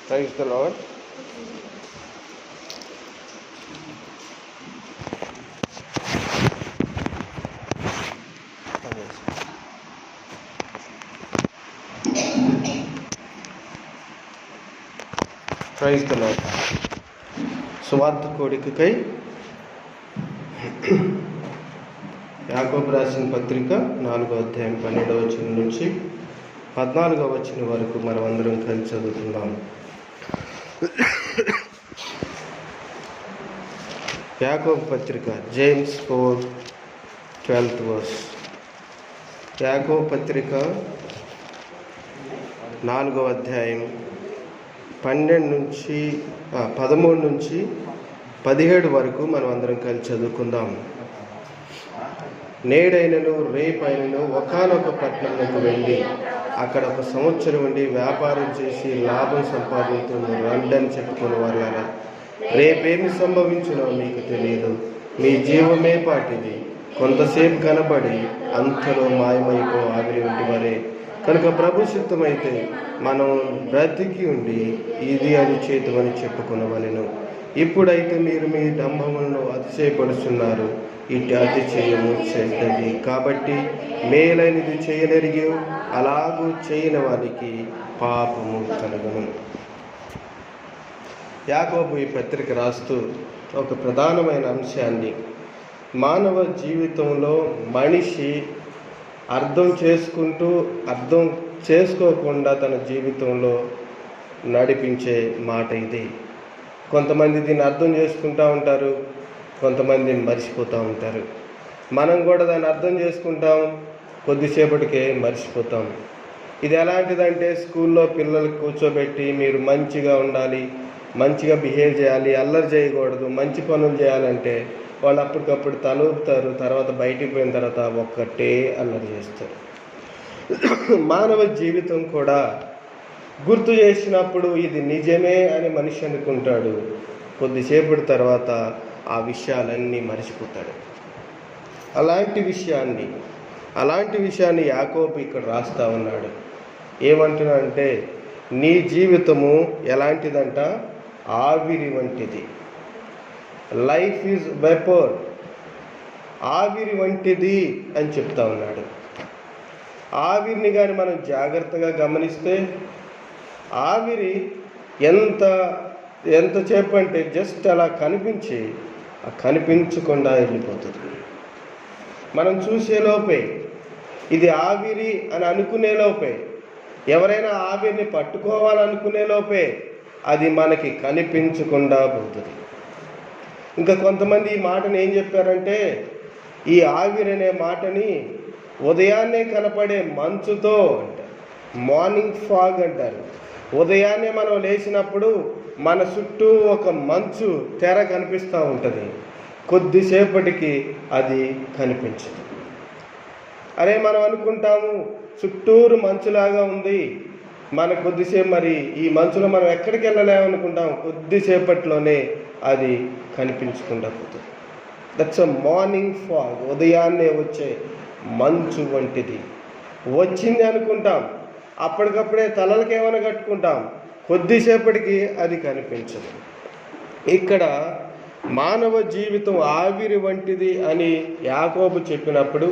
Praise the lord. Praise the lord. సువార్త కోడికకై యాకోబు రాసిన పత్రిక 4వ అధ్యాయం 12వ వచనం నుంచి 14వ వచనం వరకు మనం అందరం కలిసి చదువుతున్నాం. యాకోబు పత్రిక జేమ్స్ 4:12 వర్స్. యాకోబు పత్రిక 4వ అధ్యాయం 13 నుంచి 17 వరకు మనం అందరం కలిసి చదువుకుందాం. నేడైనను రేపైనను ఒకానొక పట్టణంలోకి వెళ్ళి అక్కడ 1 సంవత్సరం ఉండి వ్యాపారం చేసి లాభం సంపాదించుకుని రండని చెప్పుకునే వాళ్ళ రేపేమి సంభవించునో మీకు తెలియదు. మీ జీవమే పాటిది, కొంతసేపు కనబడి అంతలో మాయమైపో ఆవిరి వంటి వరే. కనుక ప్రభు చిత్తమైతే మనం బ్రతికి ఉండి ఇది అది చేతుమని చెప్పుకునవలెను. ఇప్పుడైతే మీరు మీ డంబములను అతిశయపడుతున్నారు. ఇటు అతిశయము చెడ్డది. కాబట్టి మేలైనది చేయనెరిగి అలాగూ చేయని వారికి పాపము కలుగును. యాకోబు ఈ పత్రిక రాస్తూ ఒక ప్రధానమైన అంశాన్ని, మానవ జీవితంలో మనిషి అర్థం చేసుకోకుండా తన జీవితంలో నడిపించే మాట ఇది. కొంతమంది దీన్ని అర్థం చేసుకుంటూ ఉంటారు, కొంతమంది మర్చిపోతూ ఉంటారు. మనం కూడా దాన్ని అర్థం చేసుకుంటాం, కొద్దిసేపటికే మర్చిపోతాం. ఇది ఎలాంటిదంటే, స్కూల్లో పిల్లలకు కూర్చోబెట్టి మీరు మంచిగా ఉండాలి, మంచిగా బిహేవ్ చేయాలి, అల్లరి చేయకూడదు, మంచి పనులు చేయాలంటే వాళ్ళు అప్పటికప్పుడు తలూపుతారు. తర్వాత బయటికి పోయిన తర్వాత ఒక్కటే అల్లరి చేస్తారు. మానవ జీవితం కూడా గుర్తు చేసినప్పుడు ఇది నిజమే అని మనిషి అనుకుంటాడు. కొద్దిసేపటి తర్వాత ఆ విషయాలన్నీ మర్చిపోతాడు. అలాంటి విషయాన్ని యాకోబు ఇక్కడ రాస్తా ఉన్నాడు. ఏమంటున్నాడంటే, నీ జీవితము ఎలాంటిదంట? ఆవిరి వంటిది. Life is vapour. ఆవిరి వంటిది అని చెప్తా ఉన్నాడు. ఆవిరిని కానీ మనం జాగ్రత్తగా గమనిస్తే ఆవిరి ఎంత చెప్పంటే జస్ట్ అలా కనిపించకుండా వెళ్ళిపోతుంది. మనం చూసేలోపే, ఇది ఆవిరి అని అనుకునేలోపే, ఎవరైనా ఆవిరిని పట్టుకోవాలనుకునేలోపే అది మనకి కనిపించకుండా పోతుంది. ఇంకా కొంతమంది ఈ మాటని ఏం చెప్పారంటే, ఈ ఆవిరి అనే మాటని ఉదయాన్నే కనపడే మంచుతో అంటారు, మార్నింగ్ ఫాగ్ అంటారు. ఉదయాన్నే మనం లేచినప్పుడు మన చుట్టూ ఒక మంచు తెర కనిపిస్తూ ఉంటుంది, కొద్దిసేపటికి అది కనిపించదు. అరే మనం అనుకుంటాము చుట్టూరు మంచులాగా ఉంది, మన కొద్దిసేపు మరి ఈ మంచులో మనం ఎక్కడికి వెళ్ళలేమనుకుంటాం, కొద్దిసేపట్లోనే అది కనిపించకుండా పోతుంది. That's a morning fog. ఉదయాన్నే వచ్చే మంచు వంటిది. వచ్చింది అనుకుంటాం, అప్పటికప్పుడే తలలకి ఏమైనా కట్టుకుంటాం, కొద్దిసేపటికి అది కనిపించదు. ఇక్కడ మానవ జీవితం ఆవిరి వంటిది అని యాకోబు చెప్పినప్పుడు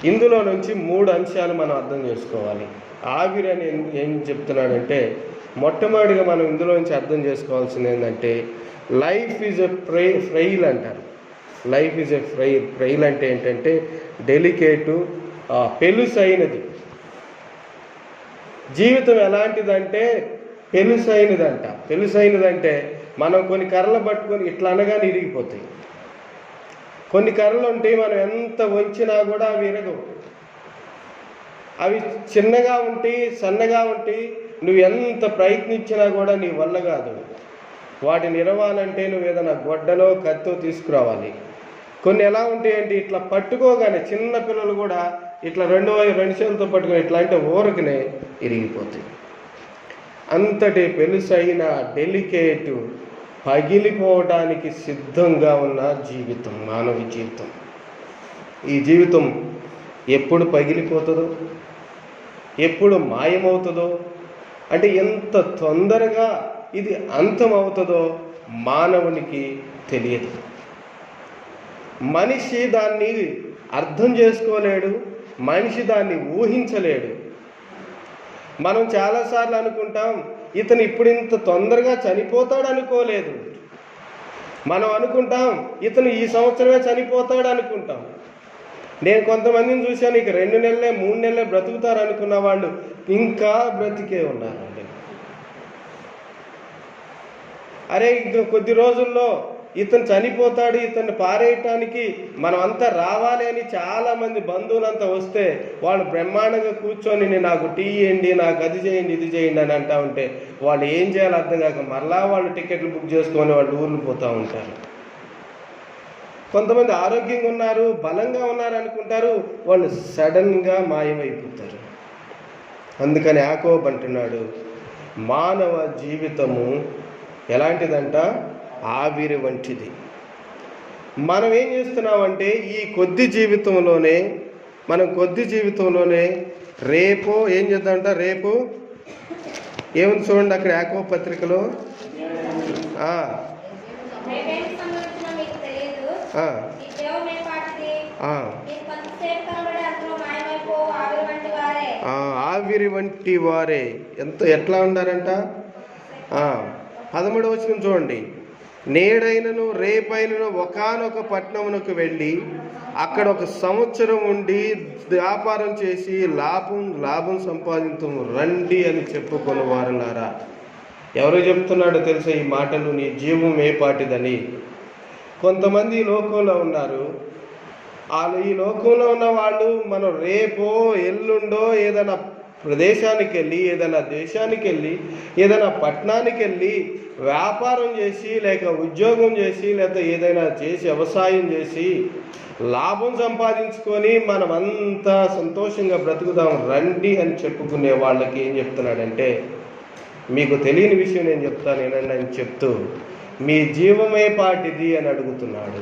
ఇందులో నుంచి 3 అంశాలు మనం అర్థం చేసుకోవాలి. ఆవిరి అని ఏం చెప్తున్నాడంటే, మొట్టమొదటిగా మనం ఇందులో నుంచి అర్థం చేసుకోవాల్సింది ఏంటంటే, లైఫ్ ఈజ్ ఎ ఫ్రెయిల్ అంటారు. లైఫ్ ఈజ్ ఎ ఫ్రెయిల్ అంటే ఏంటంటే డెలికేటు, పెలుసైనది. జీవితం ఎలాంటిదంటే పెలుసైనదంటే మనం కొన్ని కర్రలు పట్టుకొని ఇట్లా అనగానే ఇరిగిపోతాయి. కొన్ని కర్రలు ఉంటాయి, మనం ఎంత వంచినా కూడా అవి విరగవు. అవి చిన్నగా ఉంటాయి, సన్నగా ఉంటాయి, నువ్వు ఎంత ప్రయత్నించినా కూడా నీ వల్ల కాదు. వాటిని ఇరవాలంటే నువ్వు ఏదైనా గొడ్డలో కత్తో తీసుకురావాలి. కొన్ని ఎలా ఉంటాయంటే ఇట్లా పట్టుకోగానే, చిన్న పిల్లలు కూడా ఇట్లా రెండు చేతులతో పట్టుకొని ఇట్లా అంటే ఊరకనే ఇరిగిపోతాయి. అంతటి పెలుసైన డెలికేటు, పగిలిపోవడానికి సిద్ధంగా ఉన్న జీవితం మానవ జీవితం. ఈ జీవితం ఎప్పుడు పగిలిపోతుందో, ఎప్పుడు మాయమవుతుందో, అంటే ఎంత తొందరగా ఇది అంతమవుతుందో మానవునికి తెలియదు. మనిషి దాన్ని అర్థం చేసుకోలేడు, మనిషి దాన్ని ఊహించలేడు. మనం చాలాసార్లు అనుకుంటాం, ఇతను ఇప్పుడు ఇంత తొందరగా చనిపోతాడు అనుకోలేదు. మనం అనుకుంటాం, ఇతను ఈ సంవత్సరమే చనిపోతాడు అనుకుంటాం. నేను కొంతమందిని చూశాను, ఇక 2 నెలలే 3 నెలలే బ్రతుకుతారు అనుకున్న వాళ్ళు ఇంకా బ్రతికే ఉన్నారండి. అరే ఇంక కొద్ది రోజుల్లో ఇతను చనిపోతాడు, ఇతన్ని పారేయటానికి మనం అంతా రావాలి అని చాలామంది బంధువులంతా వస్తే వాళ్ళు బ్రహ్మాండంగా కూర్చొని నాకు టీ ఇవ్వండి, నాకు అది చేయండి, ఇది చేయండి అని అంటూ ఉంటే వాళ్ళు ఏం చేయాలో అర్థం కాక మళ్ళా వాళ్ళు టికెట్లు బుక్ చేసుకొని వాళ్ళు ఊర్లు పోతూ ఉంటారు. కొంతమంది ఆరోగ్యంగా ఉన్నారు, బలంగా ఉన్నారు అనుకుంటారు, వాళ్ళు సడన్గా మాయమైపోతారు. అందుకని యాకోబు అంటున్నాడు, మానవ జీవితము ఎలాంటిదంట? ఆవిరి వంటిది. మనం ఏం చేస్తున్నామంటే ఈ కొద్ది జీవితంలోనే రేపు ఏం చేద్దామంట? రేపు ఏముంది చూడండి అక్కడ యాకోబు పత్రికలో, ఆవిరి వంటి వారే ఎట్లా ఉన్నారంట? 13వ వచనం చూడండి. నేడైనను రేపైనను ఒకానొక పట్టణమునకు వెళ్ళి అక్కడ 1 సంవత్సరం ఉండి వ్యాపారం చేసి లాభం సంపాదించము రండి అని చెప్పుకొని వారులారా. ఎవరు చెప్తున్నాడో తెలుసా ఈ మాటలు? నీ జీవం ఏ పాటిదని. కొంతమంది ఈ లోకంలో ఉన్నారు. ఈ లోకంలో ఉన్న వాళ్ళు మనం రేపో ఎల్లుండో ఏదైనా ప్రదేశానికి వెళ్ళి, ఏదైనా దేశానికి వెళ్ళి, ఏదైనా పట్టణానికి వెళ్ళి వ్యాపారం చేసి, లేక ఉద్యోగం చేసి, లేక ఏదైనా చేసి వ్యవసాయం చేసి లాభం సంపాదించుకొని మనమంతా సంతోషంగా బ్రతుకుదాం రండి అని చెప్పుకునే వాళ్ళకి ఏం చెప్తున్నాడంటే, మీకు తెలియని విషయం నేను చెప్తాను ఏనండి అని చెప్తూ మీ జీవమే పాటిది అని అడుగుతున్నాడు.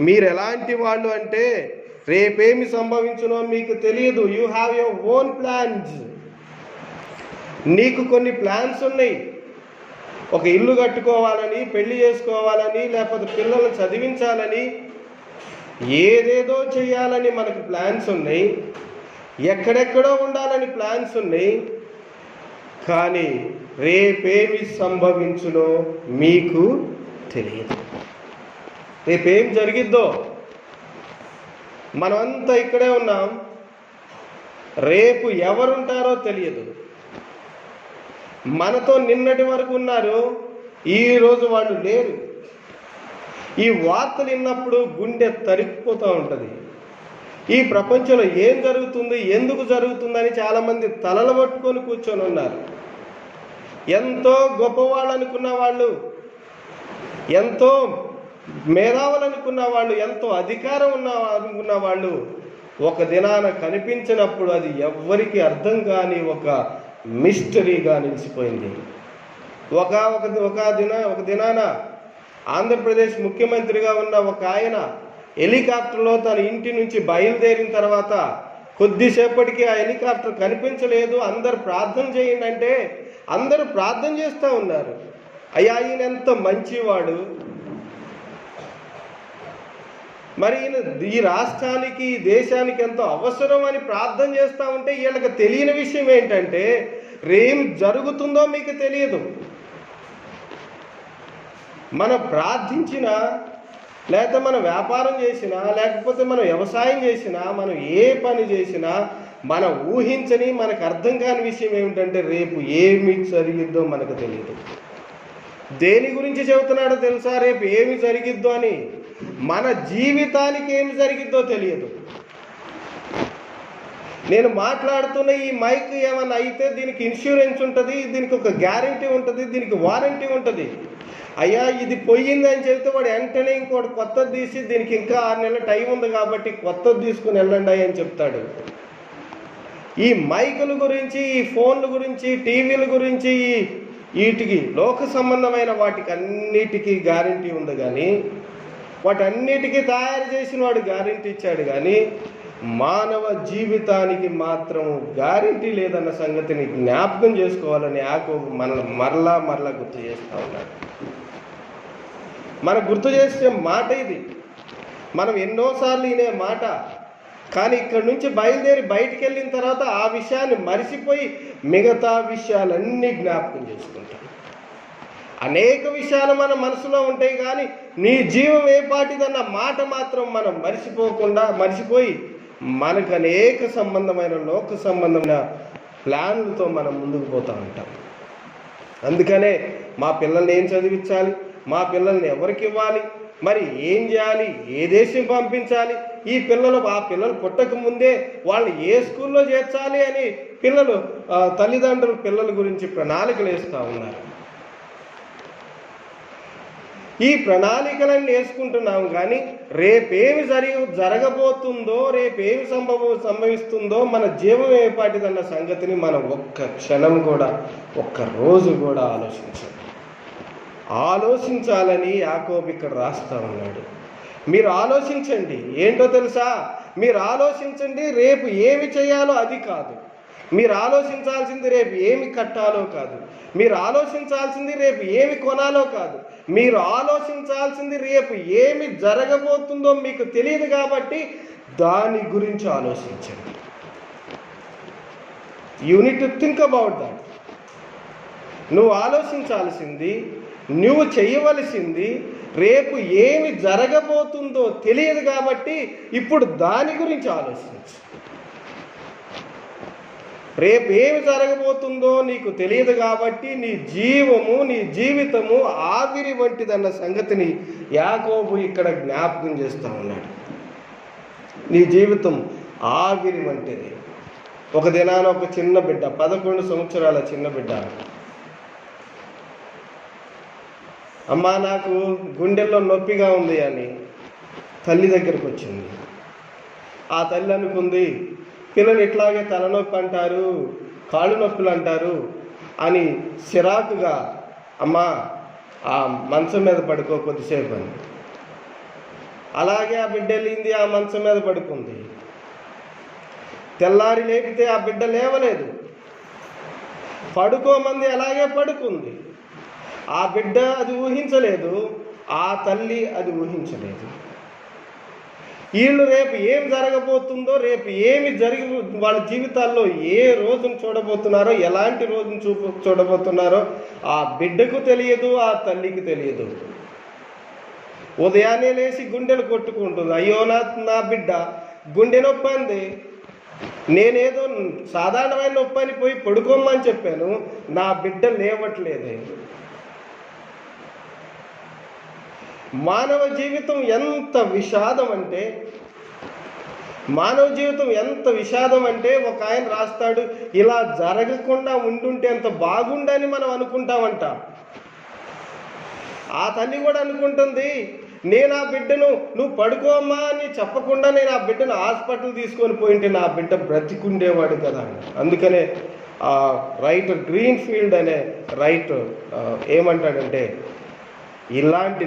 మీరు ఎలాంటి వాళ్ళు అంటే రేపేమి సంభవించునో మీకు తెలియదు. You have your own plans. నీకు కొన్ని ప్లాన్స్ ఉన్నాయి. ఒక ఇల్లు కట్టుకోవాలని, పెళ్లి చేసుకోవాలని, లేకపోతే పిల్లల్ని చదివించాలని, ఏదేదో చేయాలని మనకు ప్లాన్స్ ఉన్నాయి. ఎక్కడెక్కడో ఉండాలని ప్లాన్స్ ఉన్నాయి. కానీ రేపేమి సంభవించునో మీకు తెలియదు. రేపేం జరిగిద్దో. మనమంతా ఇక్కడే ఉన్నాం, రేపు ఎవరుంటారో తెలియదు. మనతో నిన్నటి వరకు ఉన్నారు, ఈరోజు వాళ్ళు లేరు. ఈ వార్తలు విన్నప్పుడు గుండె తరిగిపోతూ ఉంటుంది. ఈ ప్రపంచంలో ఏం జరుగుతుంది, ఎందుకు జరుగుతుందని చాలామంది తలలు పట్టుకొని కూర్చొని ఉన్నారు. ఎంతో గొప్పవాళ్ళు అనుకున్న వాళ్ళు, ఎంతో మేధావులు అనుకున్న వాళ్ళు, ఎంతో అధికారం అనుకున్న వాళ్ళు ఒక దినాన కనిపించినప్పుడు అది ఎవ్వరికి అర్థం కాని ఒక మిస్టరీగా నిలిచిపోయింది. ఒక దినాన ఆంధ్రప్రదేశ్ ముఖ్యమంత్రిగా ఉన్న ఒక ఆయన హెలికాప్టర్లో తన ఇంటి నుంచి బయలుదేరిన తర్వాత కొద్దిసేపటికి ఆ హెలికాప్టర్ కనిపించలేదు. అందరు ప్రార్థన చేయండి అంటే అందరూ ప్రార్థన చేస్తూ ఉన్నారు. అయ్యా ఈయన ఎంత మంచివాడు, మరి ఈ రాష్ట్రానికి ఈ దేశానికి ఎంతో అవసరం అని ప్రార్థన చేస్తూ ఉంటే వీళ్ళకి తెలియని విషయం ఏంటంటే ఏం జరుగుతుందో మీకు తెలియదు. మనం ప్రార్థించినా, లేకపోతే మనం వ్యాపారం చేసినా, లేకపోతే మనం వ్యవసాయం చేసినా, మనం ఏ పని చేసినా మనం ఊహించని, మనకు అర్థం కాని విషయం ఏమిటంటే రేపు ఏమి జరిగిద్దో మనకు తెలియదు. దేని గురించి చెబుతున్నాడో తెలుసా? రేపు ఏమి జరిగిద్దో అని. మన జీవితానికి ఏమి జరిగిద్దో తెలియదు. నేను మాట్లాడుతున్న ఈ మైక్ ఏమన్నా అయితే దీనికి ఇన్సూరెన్స్ ఉంటుంది, దీనికి ఒక గ్యారంటీ ఉంటుంది, దీనికి వారంటీ ఉంటుంది. అయ్యా ఇది పోయింది అని చెబితే వాడు వెంటనే ఇంకోటి కొత్తది తీసి దీనికి ఇంకా 6 నెలల టైం ఉంది కాబట్టి కొత్తది తీసుకుని వెళ్ళండి అని చెప్తాడు. ఈ మైకుల గురించి, ఈ ఫోన్ల గురించి, టీవీల గురించి, వీటికి లోక సంబంధమైన వాటికి అన్నిటికీ గ్యారంటీ ఉంది. కానీ వాటన్నిటికీ తయారు చేసిన వాడు గ్యారంటీ ఇచ్చాడు. కానీ మానవ జీవితానికి మాత్రం గ్యారెంటీ లేదన్న సంగతిని జ్ఞాపకం చేసుకోవాలని యాకోబు మనల్ని మరలా గుర్తు చేస్తూ ఉన్నాడు. మనకు గుర్తు చేసే మాట ఇది. మనం ఎన్నోసార్లు వినే మాట, కానీ ఇక్కడి నుంచి బయలుదేరి బయటికి వెళ్ళిన తర్వాత ఆ విషయాన్ని మరిచిపోయి మిగతా విషయాలన్నీ జ్ఞాపకం చేసుకుంటాం. అనేక విషయాలు మన మనసులో ఉంటాయి, కానీ నీ జీవం ఏ పాటిదన్న మాట మాత్రం మనం మరిచిపోయి మనకు అనేక సంబంధమైన లోక సంబంధమైన ప్లాన్లతో మనం ముందుకు పోతూ ఉంటాం. అందుకనే మా పిల్లల్ని ఏం చదివించాలి, మా పిల్లల్ని ఎవరికి ఇవ్వాలి, మరి ఏం చేయాలి, ఏ దేశం పంపించాలి, ఆ పిల్లలు పుట్టక ముందే వాళ్ళు ఏ స్కూల్లో చేర్చాలి అని తల్లిదండ్రులు పిల్లల గురించి ప్రణాళికలు వేస్తూ ఉన్నారు. ఈ ప్రణాళికలన్నీ వేసుకుంటున్నాము, కానీ రేపేమి జరగబోతుందో, రేపేమి సంభవిస్తుందో, మన జీవం ఏపాటిదన్న సంగతిని మనం ఒక్క క్షణం కూడా, ఒక్క రోజు కూడా ఆలోచించాలని యాకోబు ఇక్కడ రాస్తా ఉన్నాడు. మీరు ఆలోచించండి. ఏంటో తెలుసా? మీరు ఆలోచించండి. రేపు ఏమి చేయాలో అది కాదు. మీరు ఆలోచించాల్సింది రేపు ఏమి కట్టాలో కాదు. మీరు ఆలోచించాల్సింది రేపు ఏమి కొనాలో కాదు. మీరు ఆలోచించాల్సింది రేపు ఏమి జరగబోతుందో మీకు తెలియదు కాబట్టి దాని గురించి ఆలోచించండి. You need to think about that. నువ్వు ఆలోచించాల్సింది, నువ్వు చేయవలసింది రేపు ఏమి జరగబోతుందో తెలియదు కాబట్టి ఇప్పుడు దాని గురించి ఆలోచించు. రేపు ఏమి జరగబోతుందో నీకు తెలియదు కాబట్టి నీ జీవితము ఆవిరి వంటిదన్న సంగతిని యాకోబు ఇక్కడ జ్ఞాపకం చేస్తూ ఉన్నాడు. నీ జీవితం ఆవిరి వంటిది. ఒక దినాన ఒక చిన్న బిడ్డ, 11 సంవత్సరాల చిన్న బిడ్డ, అమ్మా నాకు గుండెల్లో నొప్పిగా ఉంది అని తల్లి దగ్గరికి వచ్చింది. ఆ తల్లి అనుకుంది, పిల్లలు ఇట్లాగే తలనొప్పి అంటారు, కాళ్ళు నొప్పులు అంటారు అని చిరాకుగా, అమ్మా ఆ మంచం మీద పడుకో కొద్దిసేపు అని. అలాగే ఆ బిడ్డ వెళ్ళింది, ఆ మంచం మీద పడుకుంది. తెల్లారి లేపితే ఆ బిడ్డ లేవలేదు, పడుకోమంది అలాగే పడుకుంది. ఆ బిడ్డ అది ఊహించలేదు, ఆ తల్లి అది ఊహించలేదు. వీళ్ళు రేపు ఏం జరగబోతుందో, రేపు ఏమి వాళ్ళ జీవితాల్లో ఏ రోజును చూడబోతున్నారో, ఎలాంటి రోజును చూడబోతున్నారో ఆ బిడ్డకు తెలియదు, ఆ తల్లికి తెలియదు. ఉదయాన్నే లేచి గుండెలు కొట్టుకుంటుంది. అయ్యో నా బిడ్డ గుండె నొప్పి అంది, నేనేదో సాధారణమైన నొప్పి అని పోయి పడుకోమని చెప్పాను, నా బిడ్డ లేవట్లేదే. మానవ జీవితం ఎంత విషాదం అంటే ఒక ఆయన రాస్తాడు, ఇలా జరగకుండా ఉండుంటే ఎంత బాగుండని మనం అనుకుంటామంట. ఆ తల్లి కూడా అనుకుంటుంది, నేను ఆ బిడ్డను నువ్వు పడుకోమ్మా అని చెప్పకుండా నేను ఆ బిడ్డను హాస్పిటల్ తీసుకొని పోయింటే నా బిడ్డ బ్రతికుండేవాడు కదా. అందుకనే రైటర్ గ్రీన్ఫీల్డ్ అనే రైటర్ ఏమంటాడంటే,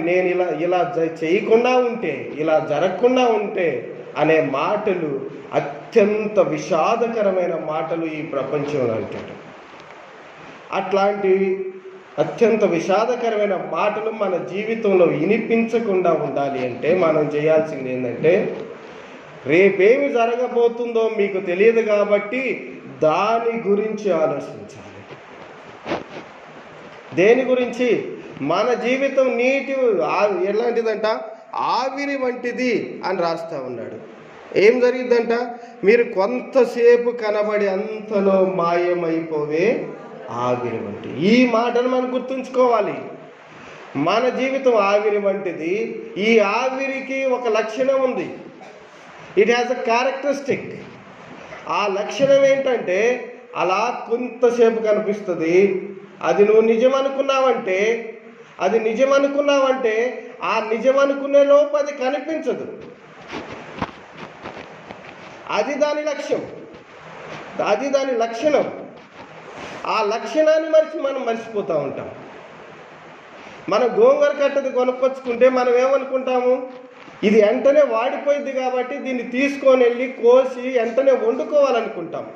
నేను ఇలా చేయకుండా ఉంటే, ఇలా జరగకుండా ఉంటే అనే మాటలు అత్యంత విషాదకరమైన మాటలు ఈ ప్రపంచంలో అంటాడు. అట్లాంటి అత్యంత విషాదకరమైన మాటలు మన జీవితంలో వినిపించకుండా ఉండాలి అంటే మనం చేయాల్సింది ఏంటంటే, రేపేమి జరగబోతుందో మీకు తెలియదు కాబట్టి దాని గురించి ఆలోచించాలి. దేని గురించి? మన జీవితం ఎలాంటిదంట? ఆవిరి వంటిది అని రాస్తా ఉన్నాడు. ఏం జరిగిద్దంట? మీరు కొంతసేపు కనబడి అంతలో మాయమైపోవే ఆవిరి వంటి. ఈ మాటను మనం గుర్తుంచుకోవాలి. మన జీవితం ఆవిరి వంటిది. ఈ ఆవిరికి ఒక లక్షణం ఉంది. It has a characteristic. ఆ లక్షణం ఏంటంటే, అలా కొంతసేపు కనిపిస్తుంది. అది నువ్వు నిజం అనుకున్నావంటే ఆ నిజం అనుకునే లోపు అది కనిపించదు. అది దాని లక్ష్యం, అది దాని లక్షణం. ఆ లక్షణాన్ని మనం మర్చిపోతూ ఉంటాం. మనం గోంగూర కట్టది కొనుక్కొచ్చుకుంటే మనం ఏమనుకుంటాము? ఇది వెంటనే వాడిపోయింది కాబట్టి దీన్ని తీసుకొని వెళ్ళి కోసి వెంటనే వండుకోవాలనుకుంటాం.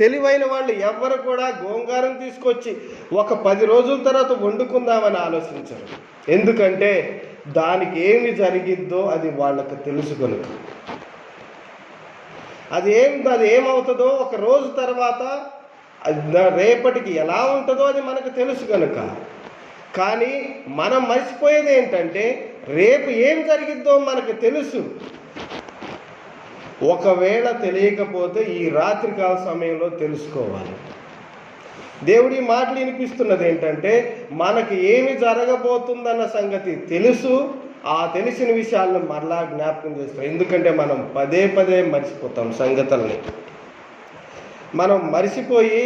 తెలివైన వాళ్ళు ఎవ్వరు కూడా గోంగూరను తీసుకొచ్చి ఒక 10 రోజుల తర్వాత వండుకుందామని ఆలోచించరు. ఎందుకంటే దానికి ఏమి జరిగిద్దో అది వాళ్ళకు తెలుసు కనుక. అది ఏమవుతుందో ఒక రోజు తర్వాత రేపటికి ఎలా ఉంటుందో అది మనకు తెలుసు కనుక. కానీ మనం మర్చిపోయేది ఏంటంటే రేపు ఏం జరిగిద్దో మనకు తెలుసు. ఒకవేళ తెలియకపోతే ఈ రాత్రికాల సమయంలో తెలుసుకోవాలి. దేవుడి మాటలు వినిపిస్తున్నది ఏంటంటే మనకి ఏమి జరగబోతుందన్న సంగతి తెలుసు. ఆ తెలిసిన విషయాలను మరలా జ్ఞాపకం చేస్తాం. ఎందుకంటే మనం పదే మర్చిపోతాం సంగతుల్ని. మనం మర్చిపోయి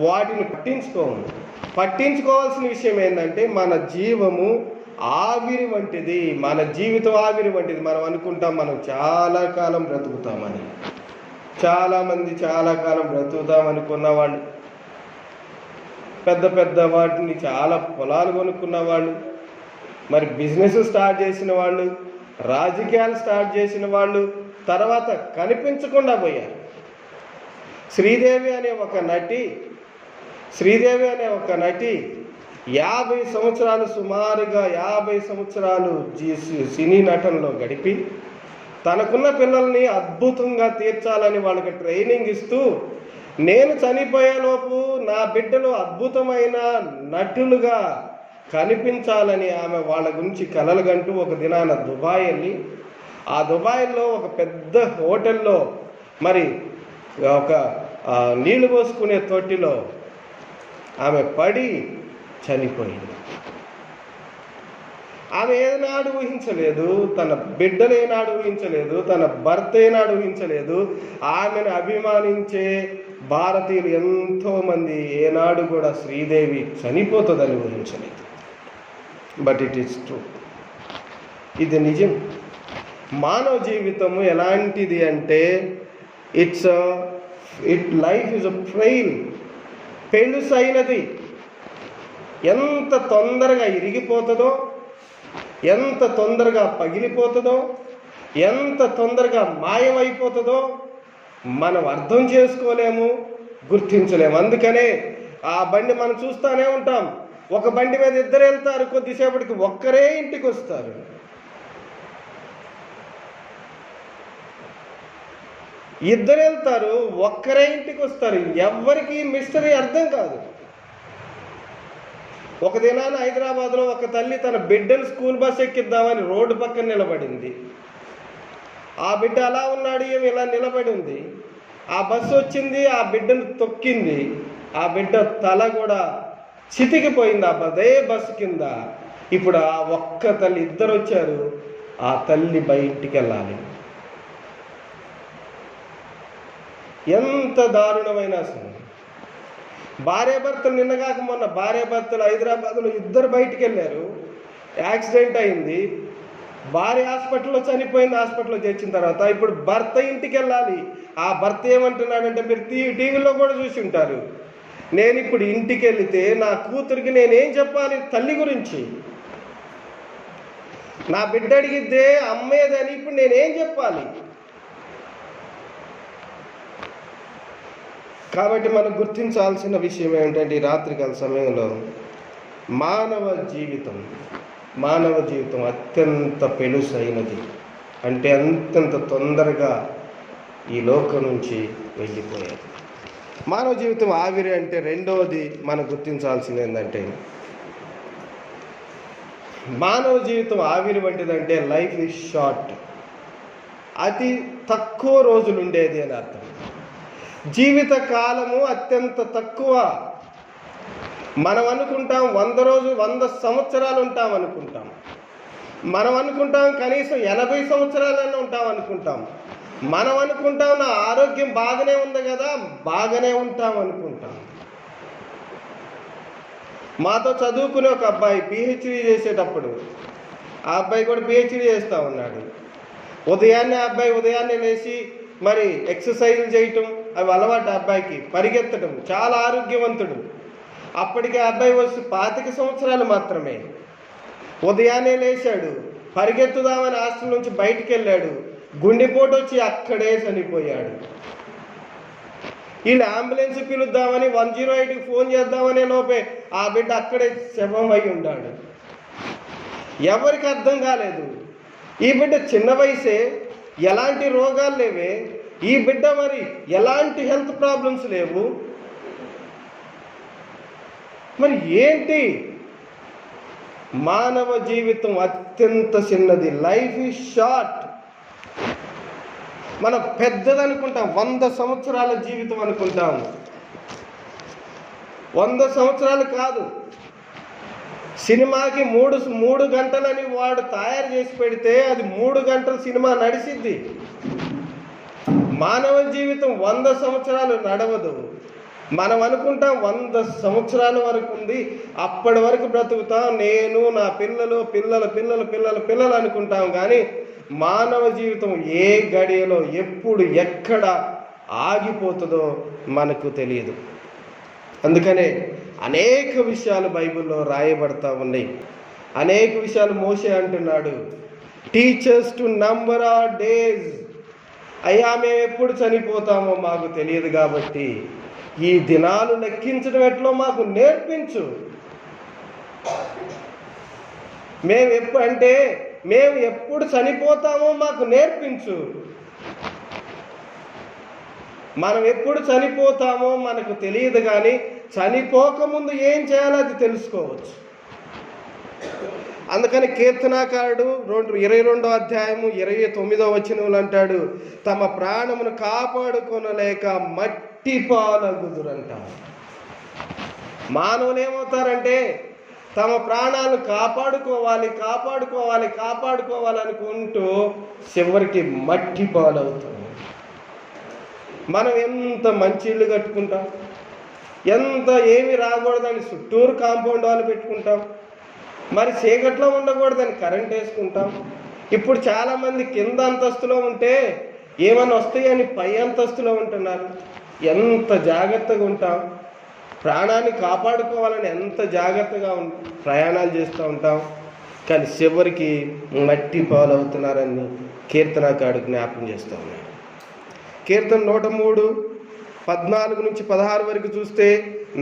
వాటిని పట్టించుకోవాల్సిన విషయం ఏంటంటే మన జీవము ఆవిరి వంటిది, మన జీవితం ఆవిరి వంటిది. మనం అనుకుంటాం మనం చాలా కాలం బ్రతుకుతామని. చాలామంది చాలా కాలం బ్రతుకుతాం అనుకున్న వాళ్ళు, పెద్ద వాటిని చాలా పొలాలు కొనుక్కున్న వాళ్ళు, మరి బిజినెస్ స్టార్ట్ చేసిన వాళ్ళు, రాజకీయాలు స్టార్ట్ చేసిన వాళ్ళు తర్వాత కనిపించకుండా పోయారు. శ్రీదేవి అనే ఒక నటి 50 సంవత్సరాలు, సుమారుగా 50 సంవత్సరాలు సినీ నటనలో గడిపి తనకున్న పిల్లల్ని అద్భుతంగా తీర్చాలని వాళ్ళకి ట్రైనింగ్ ఇస్తూ, నేను చనిపోయేలోపు నా బిడ్డలు అద్భుతమైన నటులుగా కనిపించాలని ఆమె వాళ్ళ గురించి కలలు కంటూ ఒక దినాన దుబాయ్ వెళ్ళి, ఆ దుబాయ్లో ఒక పెద్ద హోటల్లో మరి ఒక నీళ్లు పోసుకునే తొట్టిలో ఆమె పడి చనిపోయింది. ఆమె ఏనాడు ఊహించలేదు, తన బిడ్డలు ఏనాడు ఊహించలేదు, తన భర్త ఏనాడు ఊహించలేదు. ఆమెను అభిమానించే భారతీయులు ఎంతోమంది ఏనాడు కూడా శ్రీదేవి చనిపోతుందని ఊహించలేదు. But it is true. ఇది నిజం. మానవ జీవితము ఎలాంటిది అంటే లైఫ్ ఇస్ అ ఫ్రెయిల్, పెళుసైనది. ఎంత తొందరగా ఇరిగిపోతుందో, ఎంత తొందరగా పగిలిపోతుందో, ఎంత తొందరగా మాయమైపోతుందో మనం అర్థం చేసుకోలేము, గుర్తించలేము. అందుకనే ఆ బండి మనం చూస్తూనే ఉంటాం. ఒక బండి మీద 2 వెళ్తారు, కొద్దిసేపటికి ఒక్కరే ఇంటికి వస్తారు. ఇద్దరు వెళ్తారు, ఒక్కరే ఇంటికి వస్తారు. ఎవ్వరికి మిస్టరీ అర్థం కాదు. ఒక దినాన హైదరాబాద్లో ఒక తల్లి తన బిడ్డను స్కూల్ బస్ ఎక్కిద్దామని రోడ్డు పక్కన నిలబడింది. ఆ బిడ్డ అలా ఉన్నాడు, ఏమి ఇలా నిలబడి ఉంది. ఆ బస్సు వచ్చింది, ఆ బిడ్డను తొక్కింది. ఆ బిడ్డ తల కూడా చితికిపోయింది అదే బస్సు కింద. ఇప్పుడు ఆ ఒక్క తల్లి, ఇద్దరు వచ్చారు. ఆ తల్లి బయటికి వెళ్ళాలి. ఎంత దారుణమైన అసలు. భార్యాభర్తలు నిన్నగాక మొన్న భార్యాభర్తలు హైదరాబాద్లో ఇద్దరు బయటికి వెళ్ళారు. యాక్సిడెంట్ అయింది. భార్య హాస్పిటల్లో చనిపోయింది. హాస్పిటల్లో చేర్చిన తర్వాత ఇప్పుడు భర్త ఇంటికి వెళ్ళాలి. ఆ భర్త ఏమంటున్నాడంటే, మీరు టీవీలో కూడా చూసి ఉంటారు, నేను ఇప్పుడు ఇంటికి వెళితే నా కూతురికి నేనేం చెప్పాలి తల్లి గురించి? నా బిడ్డ అడిగిద్దే అమ్మేదని ఇప్పుడు నేనేం చెప్పాలి? కాబట్టి మనం గుర్తించాల్సిన విషయం ఏమిటంటే, ఈ రాత్రికాల సమయంలో మానవ జీవితం అత్యంత పెలుసైనది. అంటే అంతంత తొందరగా ఈ లోకం నుంచి వెళ్ళిపోయేది. మానవ జీవితం ఆవిరి అంటే రెండవది మనం గుర్తించాల్సింది ఏంటంటే, మానవ జీవితం ఆవిరి వంటిదంటే లైఫ్ ఈజ్ షార్ట్, అతి తక్కువ రోజులు ఉండేది అని అర్థం. జీవిత కాలము అత్యంత తక్కువ. మనం అనుకుంటాం 100 సంవత్సరాలు ఉంటాం అనుకుంటాం. మనం అనుకుంటాం కనీసం 80 సంవత్సరాలైనా ఉంటాం అనుకుంటాం. మనం అనుకుంటాం నా ఆరోగ్యం బాగానే ఉంది కదా, బాగానే ఉంటాం అనుకుంటాం. మాతో చదువుకునే ఒక అబ్బాయి పిహెచ్డీ చేసేటప్పుడు, ఆ అబ్బాయి కూడా పిహెచ్డీ చేస్తూ ఉన్నాడు. ఉదయాన్నే లేచి మరి ఎక్సర్సైజులు చేయటం అవి అలవాటు. అబ్బాయికి పరిగెత్తడం, చాలా ఆరోగ్యవంతుడు. అప్పటికే అబ్బాయి వచ్చి 25 సంవత్సరాలు మాత్రమే. ఉదయాన్నే లేచాడు, పరిగెత్తుదామని హాస్టల్ నుంచి బయటికి వెళ్ళాడు, గుండెపోటు వచ్చి అక్కడే చనిపోయాడు. వీళ్ళు అంబులెన్స్ పిలుద్దామని 108కి ఫోన్ చేద్దామనే లోపే ఆ బిడ్డ అక్కడే శవం అయి ఉన్నాడు. ఎవరికి అర్థం కాలేదు. ఈ బిడ్డ చిన్న వయసే, ఎలాంటి రోగాలు లేవే, ఈ బిడ్డ మరి ఎలాంటి హెల్త్ ప్రాబ్లమ్స్ లేవు, మరి ఏంటి? మానవ జీవితం అత్యంత చిన్నది. Life is short. మనం పెద్దదనుకుంటాం, 100 సంవత్సరాల జీవితం అనుకుంటాం. 100 సంవత్సరాలు కాదు. సినిమాకి 3 గంటలని వాడు తయారు చేసి పెడితే అది 3 గంటల సినిమా నడిసిద్ది. మానవ జీవితం 100 సంవత్సరాలు నడవదు. మనం అనుకుంటాం 100 సంవత్సరాల వరకు ఉంది, అప్పటి వరకు బ్రతుకుతాం, నేను నా పిల్లలు పిల్లల పిల్లల పిల్లల పిల్లలు అనుకుంటాం. కానీ మానవ జీవితం ఏ గడియలో ఎప్పుడు ఎక్కడ ఆగిపోతుందో మనకు తెలియదు. అందుకనే అనేక విషయాలు బైబిల్లో రాయబడతా ఉన్నాయి. అనేక విషయాలు మోషే అంటున్నాడు, teachers to number our days. అయ్యా, మేము ఎప్పుడు చనిపోతామో మాకు తెలియదు కాబట్టి ఈ దినాలు లెక్కించడం ఎట్లో మాకు నేర్పించు. మేము ఎప్పుడు చనిపోతామో మాకు నేర్పించు. మనం ఎప్పుడు చనిపోతామో మనకు తెలియదు, కానీ చనిపోకముందు ఏం చేయాలో అది తెలుసుకోవచ్చు. అందుకని కీర్తనాకారుడు 22వ అధ్యాయము 29వ వచనంలో అంటాడు, తమ ప్రాణమును కాపాడుకొనలేక మట్టి పాలగుదురంట. మానవులు ఏమవుతారంటే తమ ప్రాణాలను కాపాడుకోవాలనుకుంటూ చివరికి మట్టి పాలవుతాం. మనం ఎంత మంచి ఇల్లు కట్టుకుంటాం, ఎంత ఏమి రాకూడదని చుట్టూరు కాంపౌండ్ వాళ్ళు పెట్టుకుంటాం, మరి చీకట్లో ఉండకూడదని కరెంట్ వేసుకుంటాం. ఇప్పుడు చాలామంది కింద అంతస్తులో ఉంటే ఏమన్నా వస్తాయని పై అంతస్తులో ఉంటున్నారు. ఎంత జాగ్రత్తగా ఉంటాం, ప్రాణాన్ని కాపాడుకోవాలని ఎంత జాగ్రత్తగా ప్రయాణాలు చేస్తూ ఉంటాం. కానీ చివరికి మట్టి పాలవుతున్నారని కీర్తనకారుడు జ్ఞాపకం చేస్తూ ఉన్నాడు. కీర్తన 103:14-16 వరకు చూస్తే,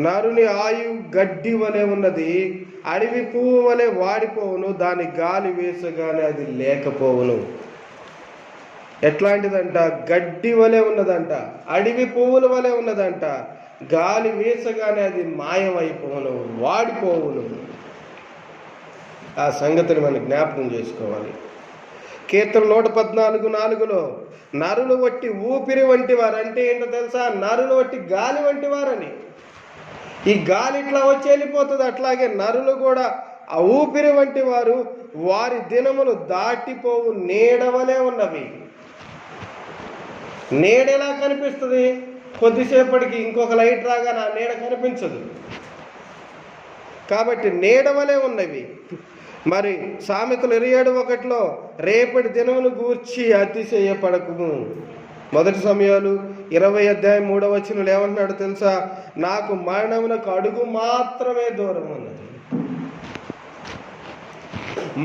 నరుని ఆయువు గడ్డి వలె ఉన్నది, అడవి పువ్వు వలె వాడిపోవును, దాని గాలి వేసగానే అది లేకపోవును. ఎట్లాంటిదంట? గడ్డి వలె ఉన్నదంట, అడవి పువ్వుల వలె ఉన్నదంట, గాలి వేసగానే అది మాయమైపోవును, వాడిపోవును. ఆ సంగతిని మనం జ్ఞాపకం చేసుకోవాలి. కీర్తన 114:4లో నరులు వట్టి ఊపిరి వంటి వారు అంటే ఏంటో తెలుసా? నరులు వట్టి గాలి వంటి వారని. ఈ గాలి ఇట్లా వచ్చి వెళ్ళిపోతుంది, అట్లాగే నరులు కూడా ఆ ఊపిరి వంటి వారు, వారి దినములు దాటిపోవు నీడవలే ఉన్నవి. నీడ ఎలా కనిపిస్తుంది? కొద్దిసేపటికి ఇంకొక లైట్ రాగా నా నీడ కనిపించదు. కాబట్టి నీడవలే ఉన్నవి. మరి సామెతలు 27:1లో రేపటి దినమును గూర్చి అతిశయపడకుము. 1 సమయాలు 20:3 ఏమంటున్నాడు తెలుసా? నాకు మరణమునకు అడుగు మాత్రమే దూరం ఉన్నది.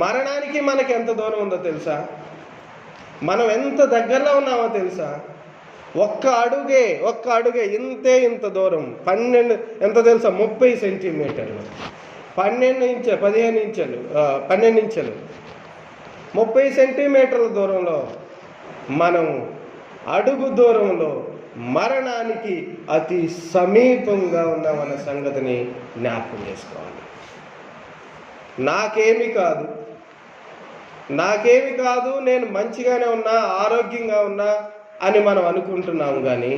మరణానికి మనకి ఎంత దూరం ఉందో తెలుసా? మనం ఎంత దగ్గరలో ఉన్నామో తెలుసా? ఒక్క అడుగే ఇంత దూరం. 12 ఎంత తెలుసా? 30 సెంటీమీటర్లు. 12 ఇంచెలు 30 సెంటీమీటర్ల దూరంలో మనం అడుగు దూరంలో మరణానికి అతి సమీపంగా ఉన్నామన్న సంగతిని జ్ఞాపకం చేసుకోవాలి. నాకేమి కాదు, నేను మంచిగానే ఉన్నా, ఆరోగ్యంగా ఉన్నా అని మనం అనుకుంటున్నాము. కానీ